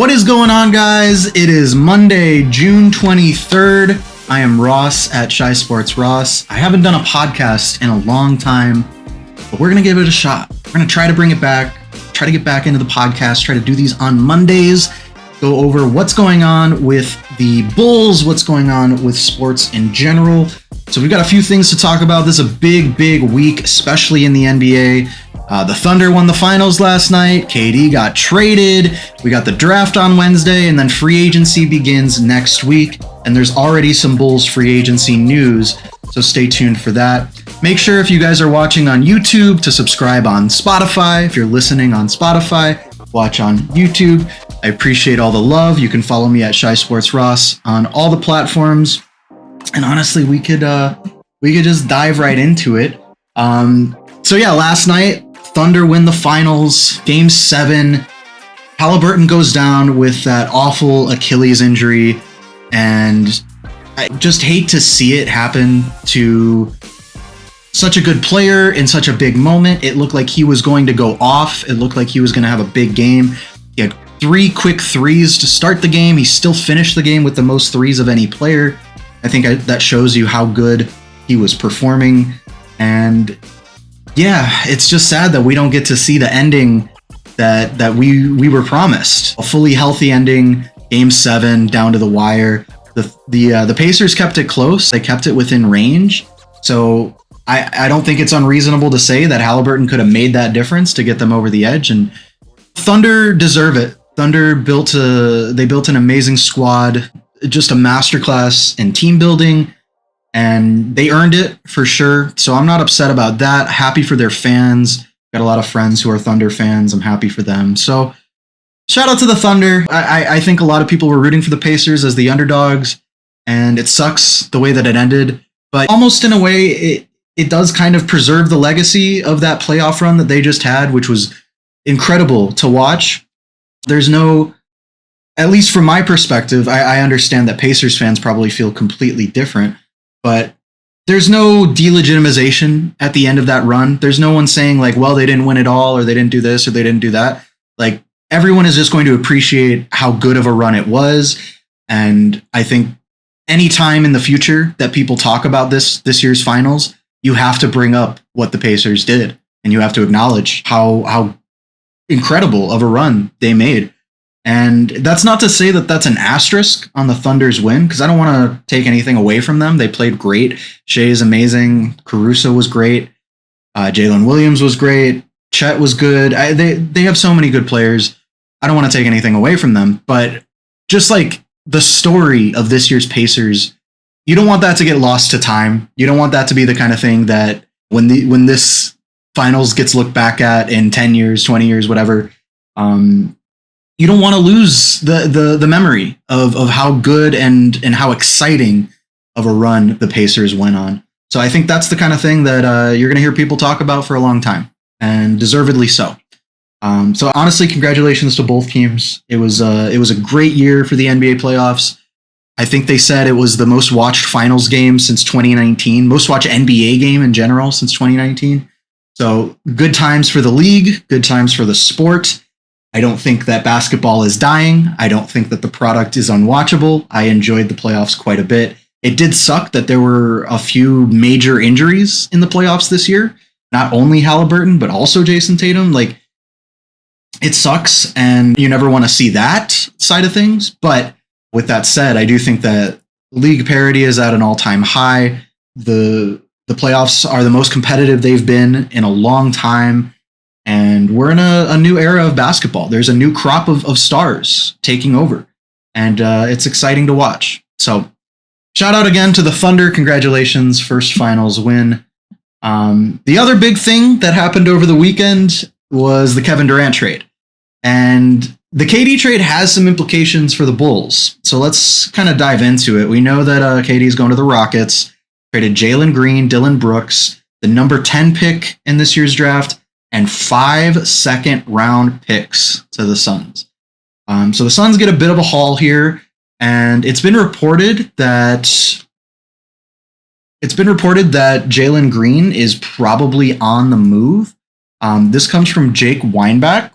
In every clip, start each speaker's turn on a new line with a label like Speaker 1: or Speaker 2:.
Speaker 1: What is going on, guys? It is Monday, June 23rd. I am Ross at ChiSportsRoss. I haven't done a podcast in a long time, but we're going to give it a shot. We're going to try to bring it back, try to get back into the podcast, try to do these on Mondays, go over what's going on with the Bulls, what's going on with sports in general. So we've got a few things to talk about. This is a big week, especially in the NBA. The Thunder won the finals last night. KD got traded. We got the draft on Wednesday, and then free agency begins next week. And there's already some Bulls free agency news, so stay tuned for that. Make sure if you guys are watching on YouTube to subscribe on Spotify. If you're listening on Spotify, watch on YouTube. I appreciate all the love. You can follow me at ChiSportsRoss on all the platforms. And honestly, we could just dive right into it. So yeah, last night, Thunder win the finals, Game 7. Halliburton goes down with that awful Achilles injury, and I just hate to see it happen to such a good player in such a big moment. It looked like he was going to go off. It looked like he was going to have a big game. He had 3 quick threes to start the game. He still finished the game with the most threes of any player. I think that shows you how good he was performing. And yeah, it's just sad that we don't get to see the ending that we were promised. A fully healthy ending, Game 7, down to the wire. The Pacers kept it close. They kept it within range. So I don't think it's unreasonable to say that Halliburton could have made that difference to get them over the edge. And Thunder deserve it. Thunder built an amazing squad, just a masterclass in team building. And they earned it for sure. So I'm not upset about that. Happy for their fans. Got a lot of friends who are Thunder fans. I'm happy for them. So shout out to the Thunder. I think a lot of people were rooting for the Pacers as the underdogs, and it sucks the way that it ended. But almost in a way, it does kind of preserve the legacy of that playoff run that they just had, which was incredible to watch. There's no, at least from my perspective, I understand that Pacers fans probably feel completely different. But there's no delegitimization at the end of that run. There's no one saying like, well, they didn't win it all, or they didn't do this, or they didn't do that. Like, everyone is just going to appreciate how good of a run it was. And I think any time in the future that people talk about this year's finals, you have to bring up what the Pacers did. And you have to acknowledge how incredible of a run they made. And that's not to say that that's an asterisk on the Thunder's win, because I don't want to take anything away from them. They played great. Shea is amazing. Caruso was great. Jalen Williams was great. Chet was good. They have so many good players. I don't want to take anything away from them. But just like the story of this year's Pacers, you don't want that to get lost to time. You don't want that to be the kind of thing that when this finals gets looked back at in 10 years, 20 years, whatever, you don't want to lose the memory of how good and how exciting of a run the Pacers went on. So I think that's the kind of thing that you're going to hear people talk about for a long time, and deservedly so. So honestly, congratulations to both teams. It was a great year for the NBA playoffs. I think they said it was the most watched finals game since 2019, most watched NBA game in general since 2019. So good times for the league, good times for the sport. I don't think that basketball is dying. I don't think that the product is unwatchable. I enjoyed the playoffs quite a bit. It did suck that there were a few major injuries in the playoffs this year. Not only Halliburton, but also Jason Tatum. Like, it sucks, and you never want to see that side of things. But with that said, I do think that league parity is at an all-time high. The playoffs are the most competitive they've been in a long time. And we're in a new era of basketball. There's a new crop of stars taking over. And it's exciting to watch. So shout out again to the Thunder. Congratulations, first finals win. The other big thing that happened over the weekend was the Kevin Durant trade. And the KD trade has some implications for the Bulls. So let's kind of dive into it. We know that KD is going to the Rockets. Traded Jalen Green, Dillon Brooks, the number 10 pick in this year's draft, and 5 second-round picks to the Suns. So the Suns get a bit of a haul here, and it's been reported that Jalen Green is probably on the move. This comes from Jake Weinbach.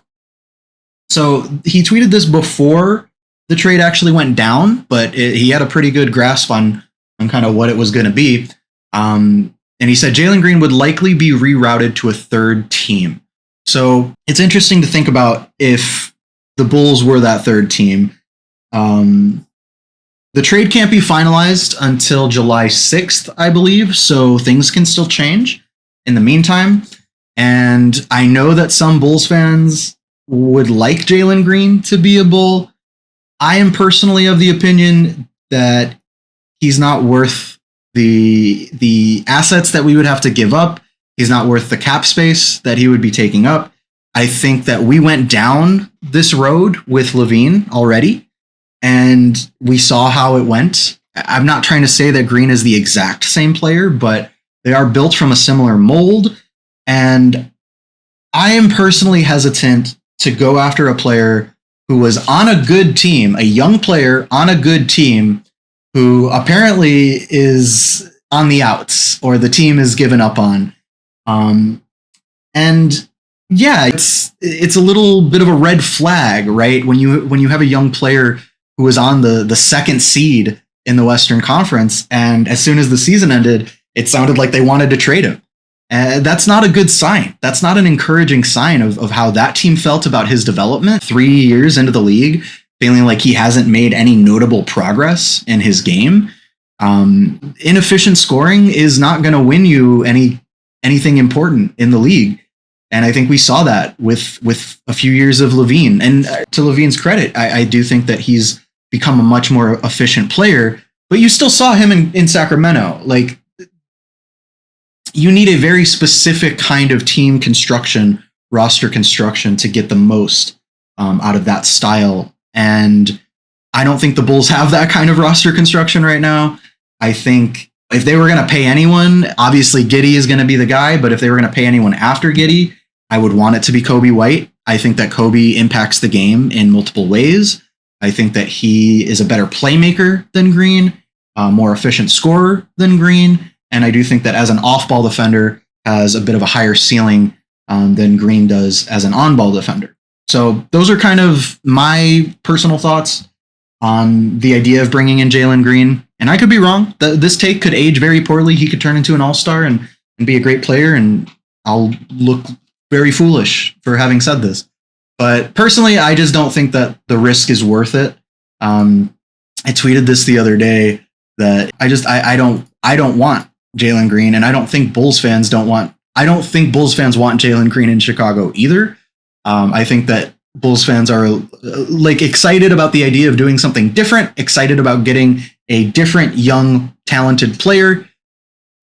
Speaker 1: So he tweeted this before the trade actually went down, but he had a pretty good grasp on kind of what it was going to be. And he said Jalen Green would likely be rerouted to a third team. So it's interesting to think about if the Bulls were that third team. The trade can't be finalized until July 6th, I believe, so things can still change in the meantime. And I know that some Bulls fans would like Jalen Green to be a Bull. I am personally of the opinion that he's not worth the assets that we would have to give up. He's not worth the cap space that he would be taking up. I think that we went down this road with LaVine already, and we saw how it went. I'm not trying to say that Green is the exact same player, but they are built from a similar mold. And I am personally hesitant to go after a player who was on a good team, a young player on a good team who apparently is on the outs or the team is given up on. And yeah, it's a little bit of a red flag, right? When you have a young player who was on the second seed in the Western Conference, and as soon as the season ended, it sounded like they wanted to trade him. And that's not a good sign. That's not an encouraging sign of how that team felt about his development 3 years into the league, feeling like he hasn't made any notable progress in his game. Inefficient scoring is not going to win you anything important in the league. And I think we saw that with a few years of LaVine. And to LaVine's credit, I do think that he's become a much more efficient player. But you still saw him in Sacramento. Like, you need a very specific kind of team construction, roster construction to get the most out of that style. And I don't think the Bulls have that kind of roster construction right now. I think if they were going to pay anyone, obviously Giddey is going to be the guy, but if they were going to pay anyone after Giddey, I would want it to be Coby White. I think that Coby impacts the game in multiple ways. I think that he is a better playmaker than Green, more efficient scorer than Green. And I do think that as an off-ball defender has a bit of a higher ceiling than Green does as an on-ball defender. So those are kind of my personal thoughts on the idea of bringing in Jalen Green. And I could be wrong. This take could age very poorly. He could turn into an all-star and be a great player, and I'll look very foolish for having said this. But personally, I just don't think that the risk is worth it. I tweeted this the other day that I don't want Jalen Green, and I don't think Bulls fans want Jalen Green in Chicago either. I think that Bulls fans are like excited about the idea of doing something different, excited about getting a different, young, talented player.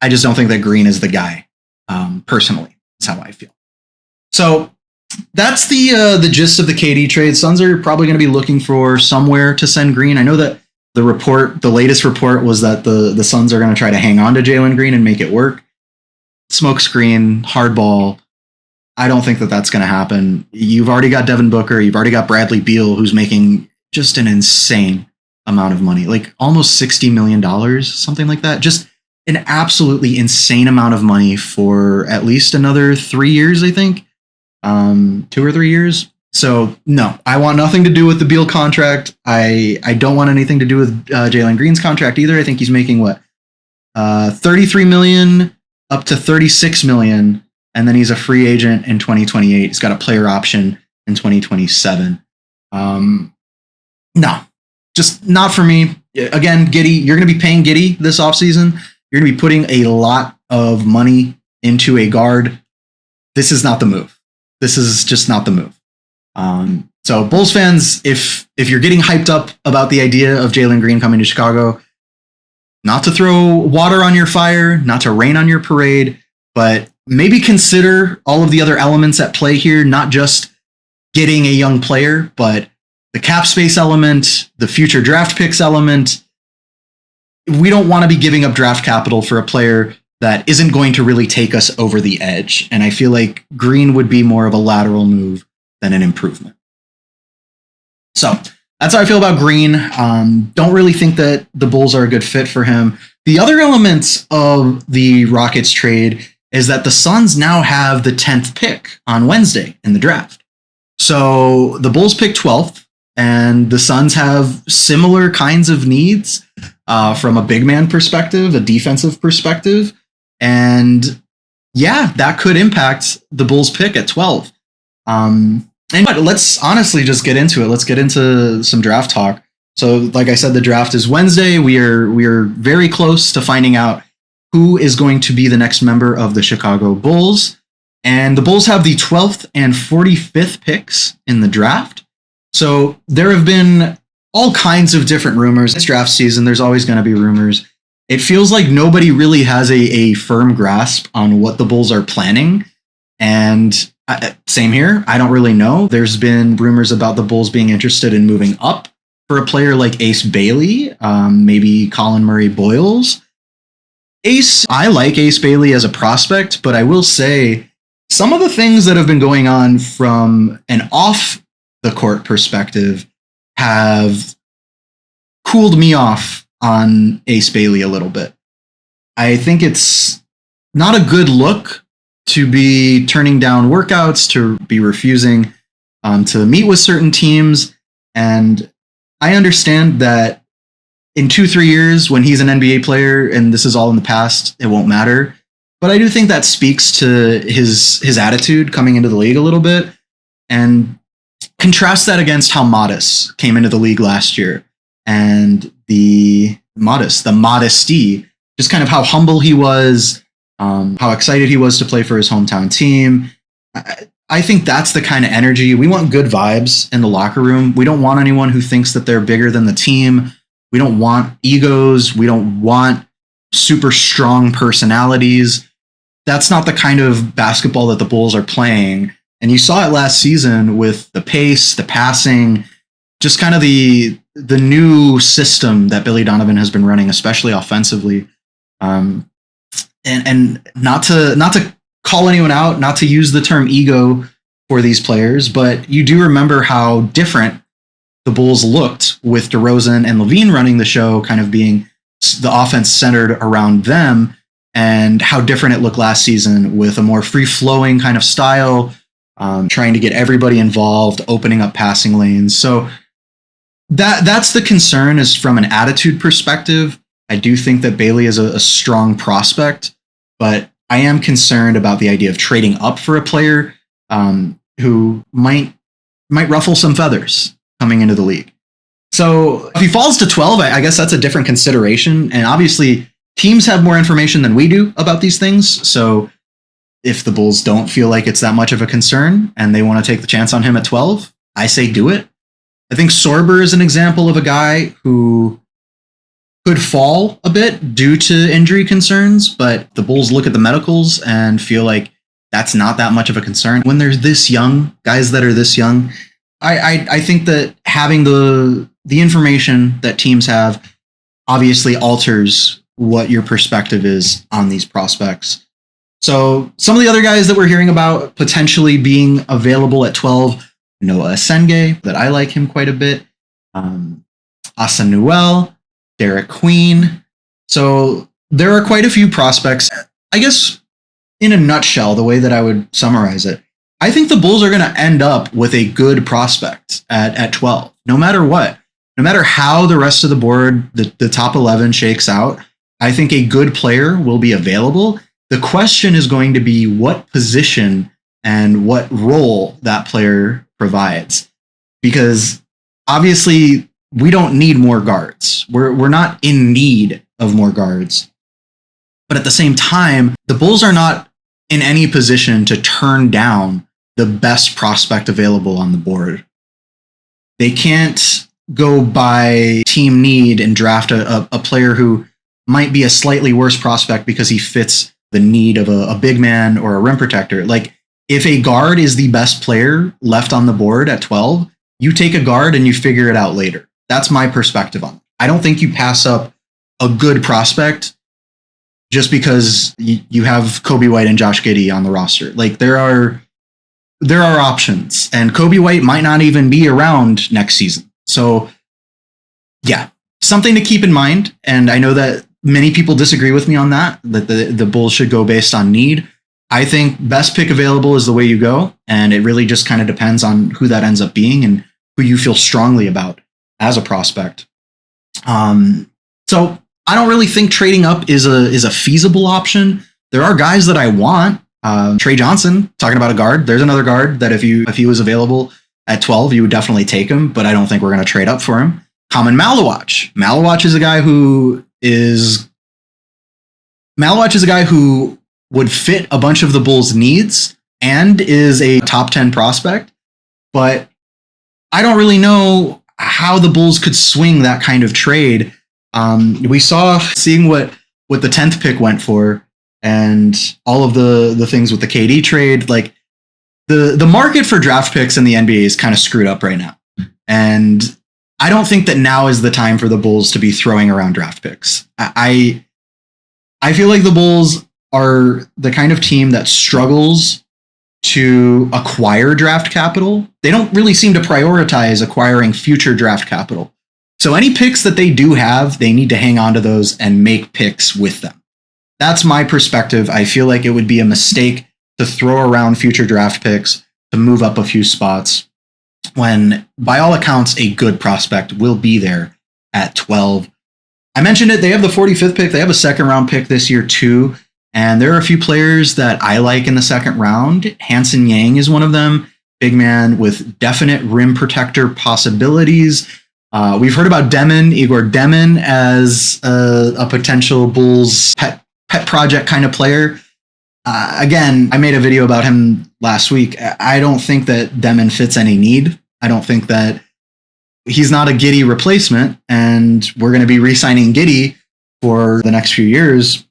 Speaker 1: I just don't think that Green is the guy. Personally, that's how I feel. So that's the gist of the KD trade. Suns are probably going to be looking for somewhere to send Green. I know that the latest report was that the Suns are going to try to hang on to Jalen Green and make it work. Smokescreen, hardball. I don't think that that's going to happen. You've already got Devin Booker. You've already got Bradley Beal, who's making just an insane amount of money, like almost $60 million, something like that. Just an absolutely insane amount of money for at least another 3 years, I think. 2 or 3 years. So no, I want nothing to do with the Beal contract. I don't want anything to do with Jalen Green's contract either. I think he's making what, 33 million up to 36 million, and then he's a free agent in 2028. He's got a player option in 2027. No, just not for me. Again, Giddey, you're going to be paying Giddey this offseason. You're going to be putting a lot of money into a guard. This is not the move. This is just not the move. So Bulls fans, if you're getting hyped up about the idea of Jalen Green coming to Chicago, not to throw water on your fire, not to rain on your parade, but maybe consider all of the other elements at play here, not just getting a young player, but the cap space element, the future draft picks element. We don't want to be giving up draft capital for a player that isn't going to really take us over the edge. And I feel like Green would be more of a lateral move than an improvement. So that's how I feel about Green. Don't really think that the Bulls are a good fit for him. The other elements of the Rockets trade is that the Suns now have the 10th pick on Wednesday in the draft. So the Bulls pick 12th, and the Suns have similar kinds of needs from a big man perspective, a defensive perspective. And yeah, that could impact the Bulls pick at 12. But let's honestly just get into it. Let's get into some draft talk. So like I said, the draft is Wednesday. We are very close to finding out who is going to be the next member of the Chicago Bulls. And the Bulls have the 12th and 45th picks in the draft. So there have been all kinds of different rumors. It's draft season. There's always going to be rumors. It feels like nobody really has a firm grasp on what the Bulls are planning. And same here. I don't really know. There's been rumors about the Bulls being interested in moving up for a player like Ace Bailey, maybe Colin Murray Boyles. I like Ace Bailey as a prospect, but I will say some of the things that have been going on from an off the court perspective have cooled me off on Ace Bailey a little bit. I think it's not a good look to be turning down workouts, to be refusing to meet with certain teams. And I understand that in 2-3 years, when he's an NBA player and this is all in the past, it won't matter. But I do think that speaks to his attitude coming into the league a little bit. And contrast that against how Modest came into the league last year. And the modesty, just kind of how humble he was, how excited he was to play for his hometown team. I think that's the kind of energy. We want good vibes in the locker room. We don't want anyone who thinks that they're bigger than the team. We don't want egos. We don't want super strong personalities. That's not the kind of basketball that the Bulls are playing. And you saw it last season with the pace, the passing, just kind of the new system that Billy Donovan has been running, especially offensively. And not to call anyone out, not to use the term ego for these players, but you do remember how different the Bulls looked with DeRozan and Levine running the show, kind of being the offense centered around them, and how different it looked last season with a more free-flowing kind of style, trying to get everybody involved, opening up passing lanes. So that's the concern, is from an attitude perspective. I do think that Bailey is a strong prospect, but I am concerned about the idea of trading up for a player who might ruffle some feathers coming into the league. So if he falls to 12, I guess that's a different consideration. And obviously, teams have more information than we do about these things. So if the Bulls don't feel like it's that much of a concern and they want to take the chance on him at 12, I say do it. I think Sorber is an example of a guy who could fall a bit due to injury concerns, but the Bulls look at the medicals and feel like that's not that much of a concern. When they're this young, guys that are this young, I think that having the information that teams have obviously alters what your perspective is on these prospects. So some of the other guys that we're hearing about potentially being available at 12, Noah Asenge, that I like him quite a bit. Asa Newell, Derek Queen. So there are quite a few prospects. I guess in a nutshell, the way that I would summarize it, I think the Bulls are going to end up with a good prospect at 12, no matter what. No matter how the rest of the board, the top 11 shakes out, I think a good player will be available. The question is going to be what position and what role that player provides. Because obviously we don't need more guards. We're not in need of more guards. But at the same time, the Bulls are not in any position to turn down the best prospect available on the board. They can't go by team need and draft a player who might be a slightly worse prospect because he fits the need of a big man or a rim protector. Like, if a guard is the best player left on the board at 12, you take a guard and you figure it out later. That's my perspective on it. I don't think you pass up a good prospect just because you have Kobe White and Josh Giddey on the roster. Like, there are options, and Kobe White might not even be around next season. So yeah, something to keep in mind. And I know that many people disagree with me on that the Bulls should go based on need. I think best pick available is the way you go. And it really just kind of depends on who that ends up being and who you feel strongly about as a prospect. So I don't really think trading up is a feasible option. There are guys that I want. Trey Johnson, talking about a guard. There's another guard that if he was available at 12, you would definitely take him, but I don't think we're going to trade up for him. Kaman Malawach. Malawach is a guy who would fit a bunch of the Bulls' needs and is a top 10 prospect, but I don't really know how the Bulls could swing that kind of trade. We saw seeing what the 10th pick went for and all of the things with the KD trade, like the market for draft picks in the NBA is kind of screwed up right now. And I don't think that now is the time for the Bulls to be throwing around draft picks. I feel like the Bulls are the kind of team that struggles to acquire draft capital. They don't really seem to prioritize acquiring future draft capital. So any picks that they do have, they need to hang on to those and make picks with them. That's my perspective. I feel like it would be a mistake to throw around future draft picks to move up a few spots when, by all accounts, a good prospect will be there at 12. I mentioned it. They have the 45th pick. They have a second round pick this year too. And there are a few players that I like in the second round. Hanson Yang is one of them. Big man with definite rim protector possibilities. We've heard about Igor Demon as a potential Bulls pet project kind of player. Again, I made a video about him last week. I don't think that Demon fits any need. I don't think that he's not a Giddey replacement, and we're going to be re-signing Giddey for the next few years.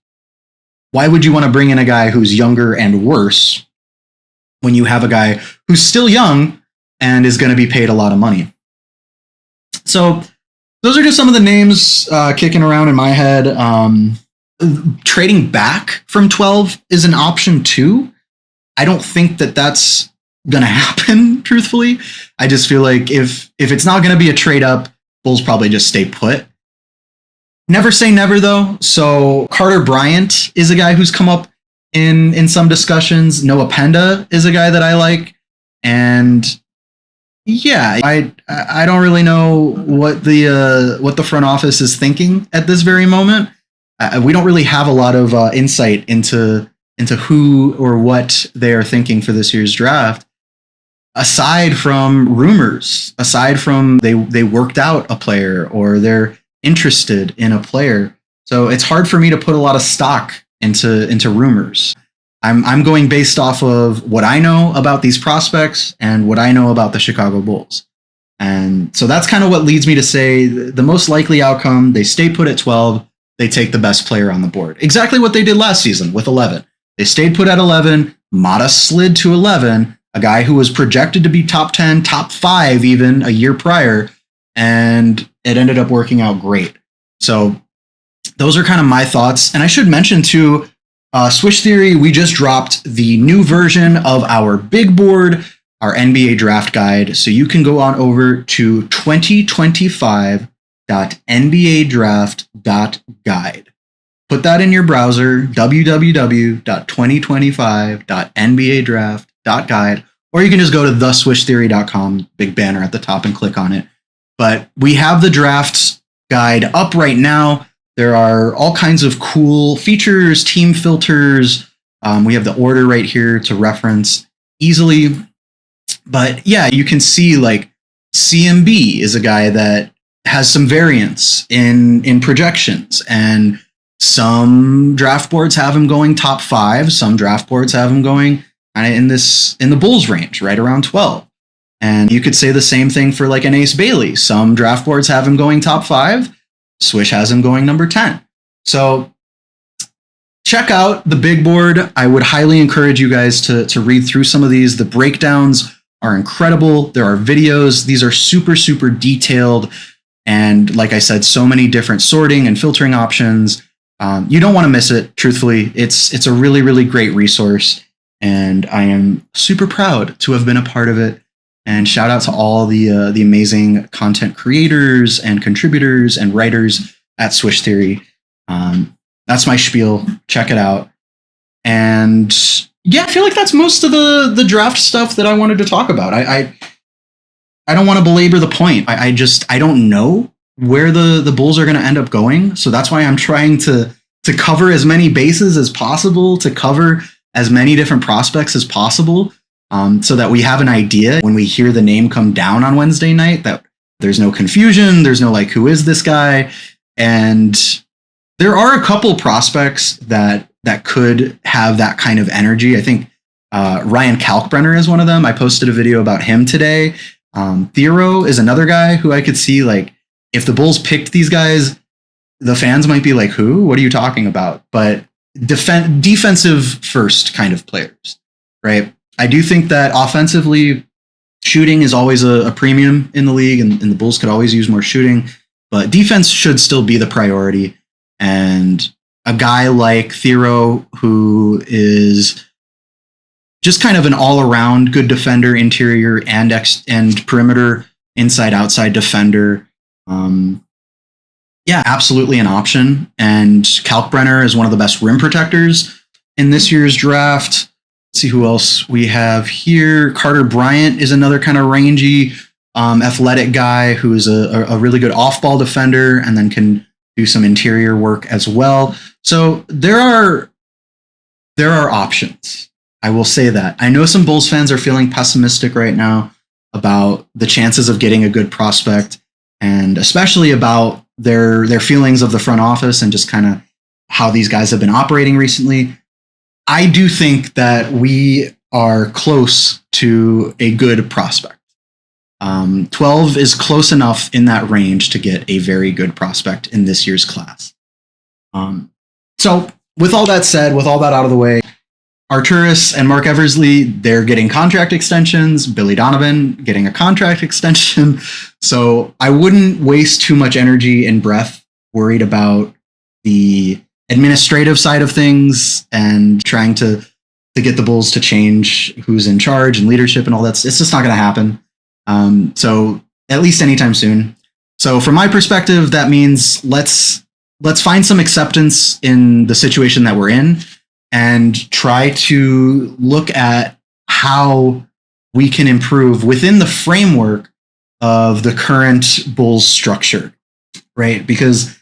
Speaker 1: Why would you want to bring in a guy who's younger and worse when you have a guy who's still young and is going to be paid a lot of money? So those are just some of the names kicking around in my head. Trading back from 12 is an option too. I don't think that that's going to happen, truthfully. I just feel like if it's not going to be a trade up, Bulls probably just stay put. Never say never, though. So Carter Bryant is a guy who's come up in some discussions. Noah Penda is a guy that I like. And yeah, I don't really know what the front office is thinking at this very moment. We don't really have a lot of insight into who or what they are thinking for this year's draft. Aside from rumors, aside from they worked out a player or they're interested in a player. So it's hard for me to put a lot of stock into rumors. I'm going based off of what I know about these prospects and what I know about the Chicago Bulls. And so that's kind of what leads me to say the most likely outcome, they stay put at 12, they take the best player on the board. Exactly what they did last season with 11. They stayed put at 11, Mata slid to 11, a guy who was projected to be top 10, top 5 even a year prior, and it ended up working out great. So those are kind of my thoughts. And I should mention too, Swish Theory, we just dropped the new version of our big board, our NBA draft guide. So you can go on over to 2025.nbadraft.guide. Put that in your browser, www.2025.nbadraft.guide, or you can just go to theswishtheory.com, big banner at the top, and click on it. But we have the draft guide up right now. There are all kinds of cool features, team filters. We have the order right here to reference easily. But yeah, you can see like CMB is a guy that has some variance in projections, and some draft boards have him going top 5. Some draft boards have him going in the Bulls range, right around 12. And you could say the same thing for like an Ace Bailey. Some draft boards have him going top 5. Swish has him going number 10. So check out the big board. I would highly encourage you guys to read through some of these. The breakdowns are incredible. There are videos. These are super, super detailed. And like I said, so many different sorting and filtering options. You don't want to miss it, truthfully. It's a really, really great resource. And I am super proud to have been a part of it. And shout out to all the amazing content creators and contributors and writers at Swish Theory. That's my spiel. Check it out. And Yeah, I feel like that's most of the draft stuff that I wanted to talk about. I don't want to belabor the point. I don't know where the Bulls are going to end up going. So that's why I'm trying to cover as many bases as possible, to cover as many different prospects as possible, so that we have an idea when we hear the name come down on Wednesday night, that there's no confusion. There's no like, who is this guy? And there are a couple prospects that could have that kind of energy. I think Ryan Kalkbrenner is one of them. I posted a video about him today. Thiero is another guy who I could see, like, if the Bulls picked these guys, the fans might be like, who? What are you talking about? But defensive first kind of players, right? I do think that offensively, shooting is always a premium in the league, and the Bulls could always use more shooting, but defense should still be the priority. And a guy like Thiero, who is just kind of an all-around good defender, interior and perimeter, inside-outside defender. Yeah, absolutely an option. And Kalkbrenner is one of the best rim protectors in this year's draft. Let's see who else we have here. Carter Bryant is another kind of rangy, athletic guy who is a really good off-ball defender and then can do some interior work as well. So there are options. I will say that. I know some Bulls fans are feeling pessimistic right now about the chances of getting a good prospect, and especially about their feelings of the front office and just kind of how these guys have been operating recently. I do think that we are close to a good prospect. 12 is close enough in that range to get a very good prospect in this year's class. So with all that said, with all that out of the way, Arturas and Mark Eversley, they're getting contract extensions. Billy Donovan getting a contract extension. So I wouldn't waste too much energy and breath worried about the administrative side of things and trying to get the Bulls to change who's in charge and leadership and all that. It's just not going to happen. So at least anytime soon. So from my perspective, that means let's find some acceptance in the situation that we're in and try to look at how we can improve within the framework of the current Bulls structure, right? Because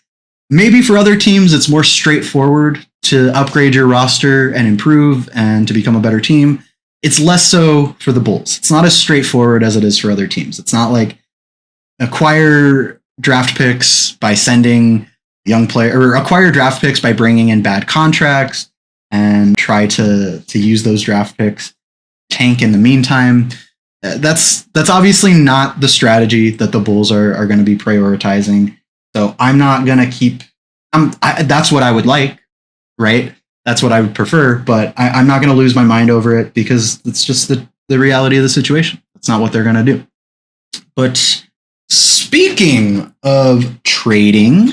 Speaker 1: maybe for other teams, it's more straightforward to upgrade your roster and improve and to become a better team. It's less so for the Bulls. It's not as straightforward as it is for other teams. It's not like acquire draft picks by sending young player, or acquire draft picks by bringing in bad contracts and try to use those draft picks, tank in the meantime. That's obviously not the strategy that the Bulls are going to be prioritizing. So I'm not going to keep, that's what I would like, right? That's what I would prefer, but I'm not going to lose my mind over it because it's just the reality of the situation. That's not what they're going to do. But speaking of trading,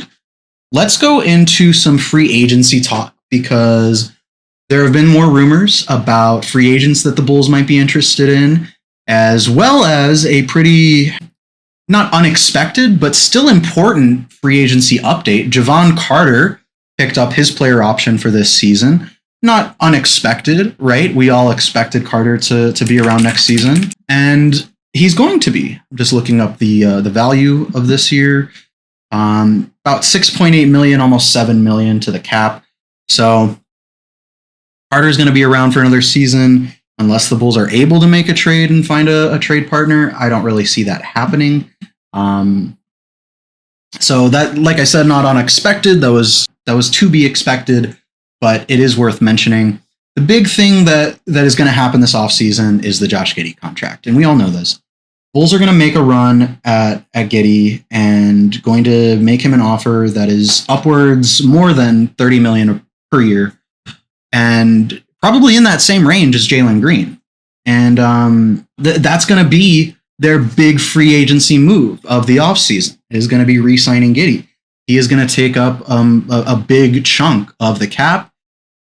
Speaker 1: let's go into some free agency talk, because there have been more rumors about free agents that the Bulls might be interested in, as well as a pretty, not unexpected, but still important free agency update. Javon Carter picked up his player option for this season. Not unexpected, right? We all expected Carter to be around next season, and he's going to be. I'm just looking up the value of this year. About $6.8 million, almost $7 million to the cap. So Carter's going to be around for another season unless the Bulls are able to make a trade and find a trade partner. I don't really see that happening. So that, like I said, not unexpected. That was to be expected, but it is worth mentioning. The big thing that is going to happen this offseason is the Josh Giddey contract, and we all know this. Bulls are going to make a run at Giddey and going to make him an offer that is upwards more than $30 million per year, and probably in that same range as Jalen Green. And that's going to be their big free agency move of the offseason, is going to be re-signing Giddey. He is going to take up a big chunk of the cap,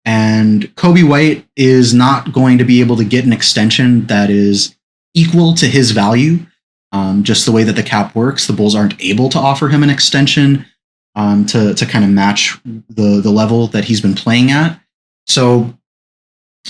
Speaker 1: and Kobe White is not going to be able to get an extension that is equal to his value. Just the way that the cap works, the Bulls aren't able to offer him an extension to kind of match the level that he's been playing at. So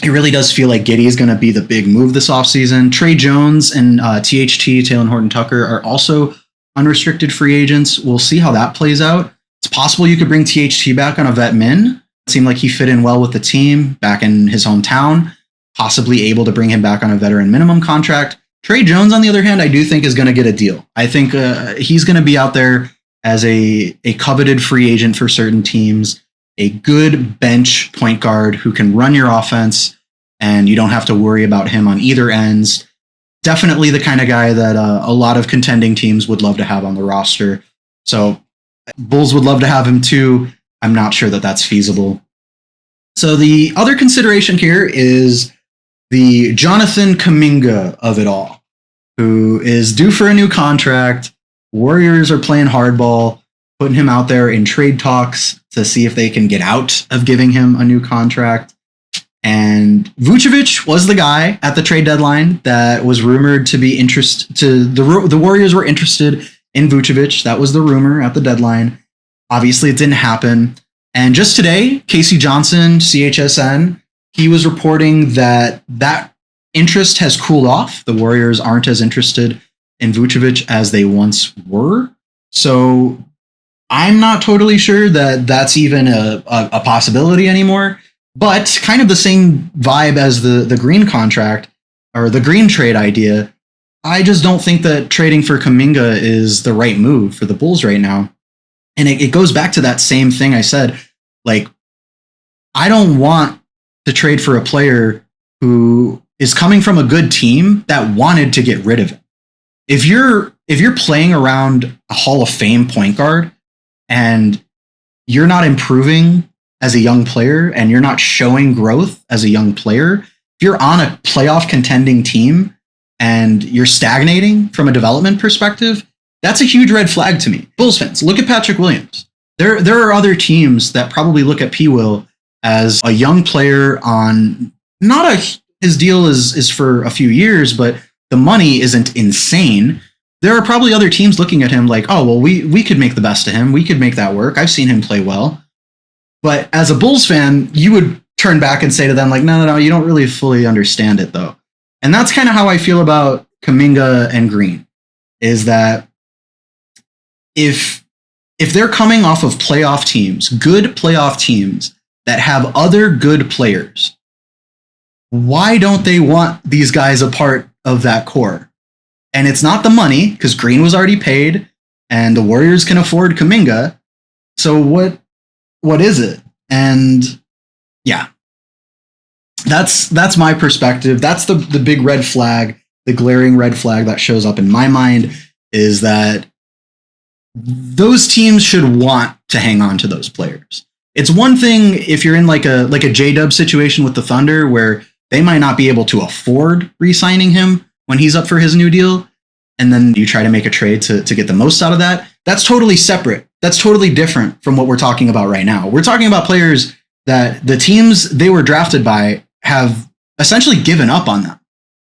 Speaker 1: it really does feel like Giddey is going to be the big move this offseason. Trey Jones and THT, Taylor Horton-Tucker, are also unrestricted free agents. We'll see how that plays out. It's possible you could bring THT back on a vet min. It seemed like he fit in well with the team back in his hometown, possibly able to bring him back on a veteran minimum contract. Trey Jones, on the other hand, I do think is going to get a deal. I think he's going to be out there as a coveted free agent for certain teams, a good bench point guard who can run your offense, and you don't have to worry about him on either ends. Definitely the kind of guy that a lot of contending teams would love to have on the roster. So Bulls would love to have him too. I'm not sure that that's feasible. So the other consideration here is the Jonathan Kuminga of it all, who is due for a new contract. Warriors are playing hardball, putting him out there in trade talks to see if they can get out of giving him a new contract. And Vucevic was the guy at the trade deadline that was rumored to be the Warriors were interested in Vucevic. That was the rumor at the deadline. Obviously, it didn't happen. And just today, Casey Johnson, CHSN, he was reporting that interest has cooled off. The Warriors aren't as interested in Vucevic as they once were. So I'm not totally sure that that's even a possibility anymore. But kind of the same vibe as the Green contract or the Green trade idea. I just don't think that trading for Kuminga is the right move for the Bulls right now. And it goes back to that same thing I said. Like, I don't want to trade for a player who is coming from a good team that wanted to get rid of him. If you're playing around a Hall of Fame point guard and you're not improving as a young player and you're not showing growth as a young player, if you're on a playoff contending team and you're stagnating from a development perspective, that's a huge red flag to me. Bulls fans, look at Patrick Williams. There are other teams that probably look at P. Will as a young player on his deal is for a few years, but the money isn't insane. There are probably other teams looking at him like, oh, well, we could make the best of him. We could make that work. I've seen him play well. But as a Bulls fan, you would turn back and say to them like, no, you don't really fully understand it though. And that's kind of how I feel about Kuminga and Green, is that if they're coming off of playoff teams, good playoff teams that have other good players, why don't they want these guys a part of that core? And it's not the money, because Green was already paid and the Warriors can afford Kuminga. So what is it? And yeah, that's my perspective. That's the big red flag, the glaring red flag that shows up in my mind, is that those teams should want to hang on to those players. It's one thing if you're in like a J-Dub situation with the Thunder where they might not be able to afford re-signing him when he's up for his new deal, and then you try to make a trade to get the most out of that. That's totally separate. That's totally different from what we're talking about right now. We're talking about players that the teams they were drafted by have essentially given up on them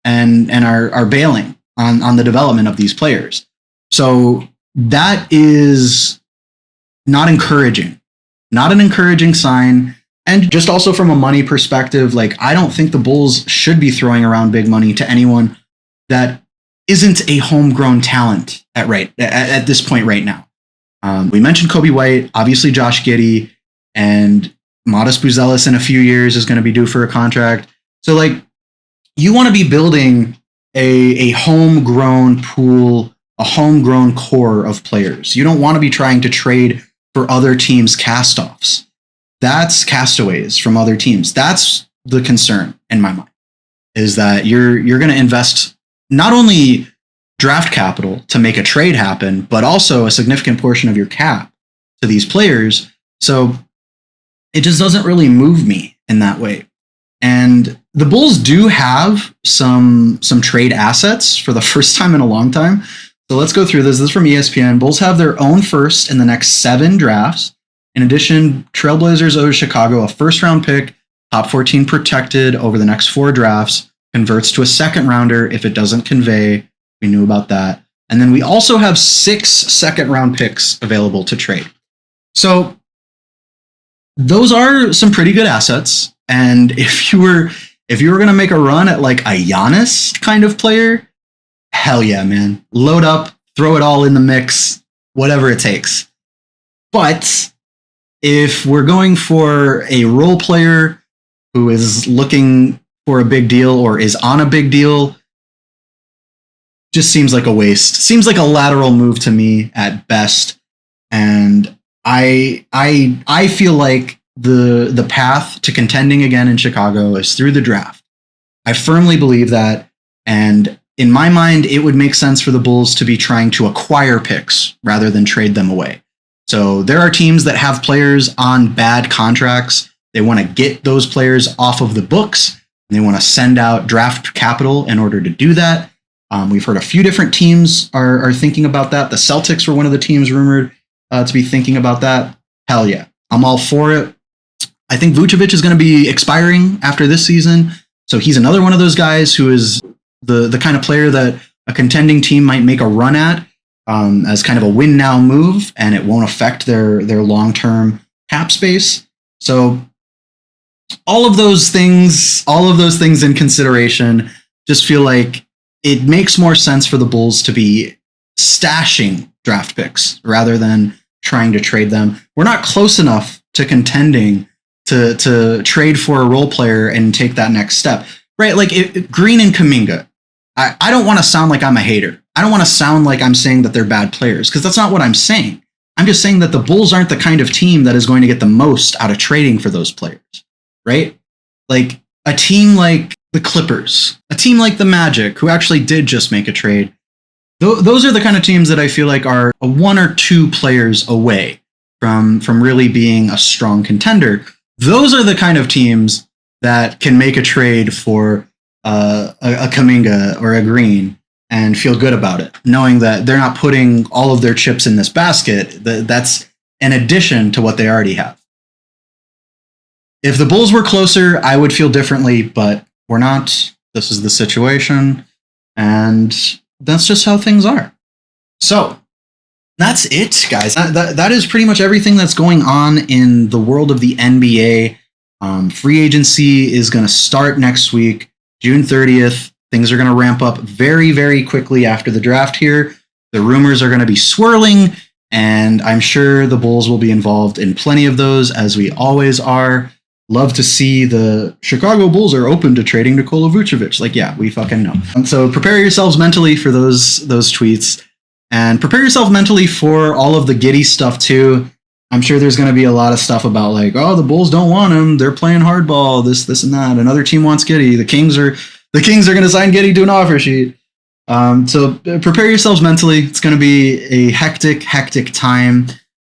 Speaker 1: and are bailing on the development of these players. So that is not encouraging. Not an encouraging sign. And just also from a money perspective, like, I don't think the Bulls should be throwing around big money to anyone that isn't a homegrown talent at this point right now. We mentioned Kobe White, obviously Josh Giddey, and Modest Buzelis in a few years is going to be due for a contract. So, like, you want to be building a homegrown pool, a homegrown core of players. You don't want to be trying to trade for other teams' cast-offs. That's castaways from other teams. That's the concern in my mind, is that you're going to invest not only draft capital to make a trade happen, but also a significant portion of your cap to these players. So it just doesn't really move me in that way. And the Bulls do have some trade assets for the first time in a long time. So let's go through this. This is from ESPN. Bulls have their own first in the next 7 drafts. In addition, Trailblazers owe Chicago a first-round pick, top 14 protected over the next 4 drafts, converts to a second-rounder if it doesn't convey. We knew about that. And then we also have 6 second-round picks available to trade. So those are some pretty good assets. And if you were If you were going to make a run at like a Giannis kind of player, hell yeah, man. Load up, throw it all in the mix, whatever it takes. But if we're going for a role player who is looking for a big deal or is on a big deal, just seems like a waste. Seems like a lateral move to me at best. And I feel like the path to contending again in Chicago is through the draft. I firmly believe that. And in my mind, it would make sense for the Bulls to be trying to acquire picks rather than trade them away. So there are teams that have players on bad contracts. They want to get those players off of the books. And they want to send out draft capital in order to do that. We've heard a few different teams are thinking about that. The Celtics were one of the teams rumored to be thinking about that. Hell yeah. I'm all for it. I think Vucevic is going to be expiring after this season. So he's another one of those guys who is the kind of player that a contending team might make a run at as kind of a win now move, and it won't affect their long-term cap space. So all of those things in consideration, just feel like it makes more sense for the Bulls to be stashing draft picks rather than trying to trade them. We're not close enough to contending to trade for a role player and take that next step, right? Like Green and Kuminga. I don't want to sound like I'm a hater. I don't want to sound like I'm saying that they're bad players, because that's not what I'm saying. I'm just saying that the Bulls aren't the kind of team that is going to get the most out of trading for those players, right? Like a team like the Clippers, a team like the Magic, who actually did just make a trade. Those are the kind of teams that I feel like are one or two players away from really being a strong contender. Those are the kind of teams that can make a trade for a Kuminga or a Green and feel good about it, knowing that they're not putting all of their chips in this basket. That's an addition to what they already have. If the Bulls were closer, I would feel differently, but we're not. This is the situation, and that's just how things are. So that's it, guys. That is pretty much everything that's going on in the world of the NBA. Free agency is going to start next week, June 30th. Things are going to ramp up very, very quickly after the draft here. The rumors are going to be swirling, and I'm sure the Bulls will be involved in plenty of those, as we always are. Love to see the Chicago Bulls are open to trading Nikola Vucevic. Like, yeah, we fucking know. So prepare yourselves mentally for those tweets, and prepare yourself mentally for all of the Giddey stuff too. I'm sure there's going to be a lot of stuff about like, oh, the Bulls don't want him. They're playing hardball, this and that. Another team wants Giddey. The Kings are going to sign Giddey to an offer sheet. So prepare yourselves mentally. It's going to be a hectic time,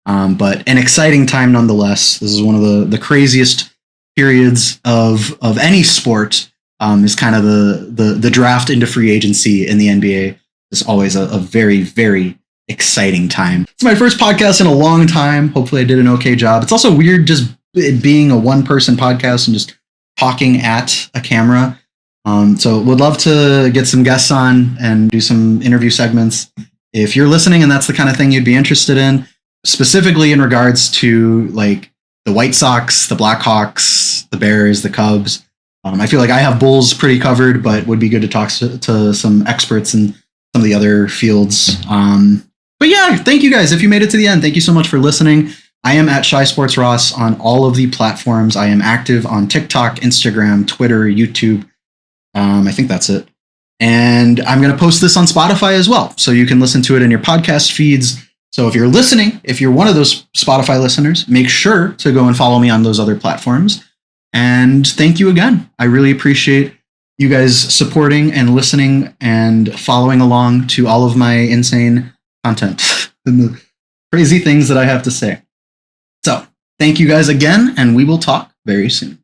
Speaker 1: but an exciting time nonetheless. This is one of the craziest periods of any sport. Is kind of the draft into free agency in the NBA. It's always a very, very exciting time. It's my first podcast in a long time. Hopefully I did an okay job. It's also weird just it being a one-person podcast and just talking at a camera. So would love to get some guests on and do some interview segments. If you're listening and that's the kind of thing you'd be interested in, specifically in regards to like the White Sox, the Blackhawks, the Bears, the Cubs. I feel like I have Bulls pretty covered, but would be good to talk to some experts in some of the other fields. But yeah, thank you guys. If you made it to the end, thank you so much for listening. I am at ChiSportsRoss on all of the platforms. I am active on TikTok, Instagram, Twitter, YouTube. I think that's it. And I'm going to post this on Spotify as well, so you can listen to it in your podcast feeds. So if you're listening, if you're one of those Spotify listeners, make sure to go and follow me on those other platforms. And thank you again. I really appreciate you guys supporting and listening and following along to all of my insane content and the crazy things that I have to say. So thank you guys again, and we will talk very soon.